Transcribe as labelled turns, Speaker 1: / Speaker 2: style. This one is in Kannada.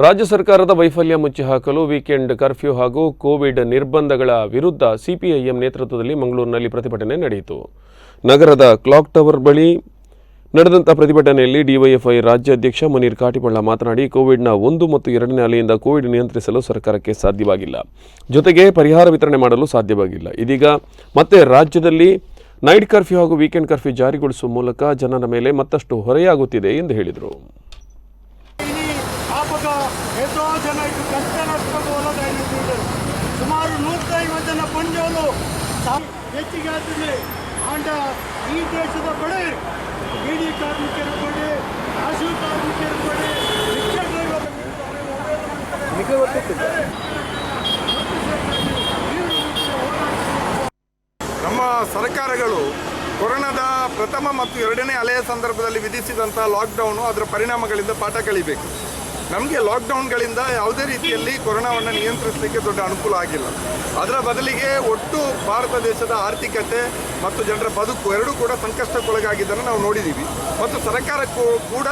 Speaker 1: ರಾಜ್ಯ ಸರ್ಕಾರದ ವೈಫಲ್ಯ ಮುಚ್ಚಿಹಾಕಲು ವೀಕೆಂಡ್ ಕರ್ಫ್ಯೂ ಹಾಗೂ ಕೋವಿಡ್ ನಿರ್ಬಂಧಗಳ ವಿರುದ್ಧ ಸಿಪಿಐಎಂ ನೇತೃತ್ವದಲ್ಲಿ ಮಂಗಳೂರಿನಲ್ಲಿ ಪ್ರತಿಭಟನೆ ನಡೆಯಿತು. ನಗರದ ಕ್ಲಾಕ್ ಟವರ್ ಬಳಿ ನಡೆದಂಥ ಪ್ರತಿಭಟನೆಯಲ್ಲಿ ಡಿವೈಎಫ್ಐ ರಾಜ್ಯಾಧ್ಯಕ್ಷ ಮುನೀರ್ ಕಾಟಿಬಳ್ಳ ಮಾತನಾಡಿ, ಕೋವಿಡ್ನ 1 ಮತ್ತು 2ನೇ ಅಲೆಯಿಂದ ಕೋವಿಡ್ ನಿಯಂತ್ರಿಸಲು ಸರ್ಕಾರಕ್ಕೆ ಸಾಧ್ಯವಾಗಿಲ್ಲ, ಜೊತೆಗೆ ಪರಿಹಾರ ವಿತರಣೆ ಮಾಡಲು ಸಾಧ್ಯವಾಗಿಲ್ಲ. ಇದೀಗ ಮತ್ತೆ ರಾಜ್ಯದಲ್ಲಿ ನೈಟ್ ಕರ್ಫ್ಯೂ ಹಾಗೂ ವೀಕೆಂಡ್ ಕರ್ಫ್ಯೂ ಜಾರಿಗೊಳಿಸುವ ಮೂಲಕ ಜನರ ಮೇಲೆ ಮತ್ತಷ್ಟು ಹೊರೆಯಾಗುತ್ತಿದೆ ಎಂದು ಹೇಳಿದರು.
Speaker 2: ಸುಮಾರು 150 ಜನ ಪಂಜೋಲು ಹೆಚ್ಚಿಗೆ ಆಗ್ತದೆ. ಆಂಡ ಈ ದೇಶದ ಬಡ ಬೀಡಿ ಕಾರ್ಮಿಕರ ಬಡ, ಹಸು ಕಾರ್ಮಿಕರ ಬಡ, ರಿಕ್ಷಾ ಡ್ರೈವರ್
Speaker 3: ನಮ್ಮ ಸರ್ಕಾರಗಳು ಕೊರೋನಾದ ಪ್ರಥಮ ಮತ್ತು 2ನೇ ಅಲೆಯ ಸಂದರ್ಭದಲ್ಲಿ ವಿಧಿಸಿದಂಥ ಲಾಕ್ಡೌನು ಅದರ ಪರಿಣಾಮಗಳಿಂದ ಪಾಠ ಕಲಿಬೇಕು. ನಮಗೆ ಲಾಕ್ಡೌನ್ಗಳಿಂದ ಯಾವುದೇ ರೀತಿಯಲ್ಲಿ ಕೊರೋನಾವನ್ನು ನಿಯಂತ್ರಿಸಲಿಕ್ಕೆ ದೊಡ್ಡ ಅನುಕೂಲ ಆಗಿಲ್ಲ. ಅದರ ಬದಲಿಗೆ ಒಟ್ಟು ಭಾರತ ದೇಶದ ಆರ್ಥಿಕತೆ ಮತ್ತು ಜನರ ಬದುಕು ಎರಡೂ ಕೂಡ ಸಂಕಷ್ಟಕ್ಕೊಳಗಾಗಿದ್ದನ್ನು ನಾವು ನೋಡಿದ್ದೀವಿ. ಮತ್ತು ಸರ್ಕಾರಕ್ಕೂ ಕೂಡ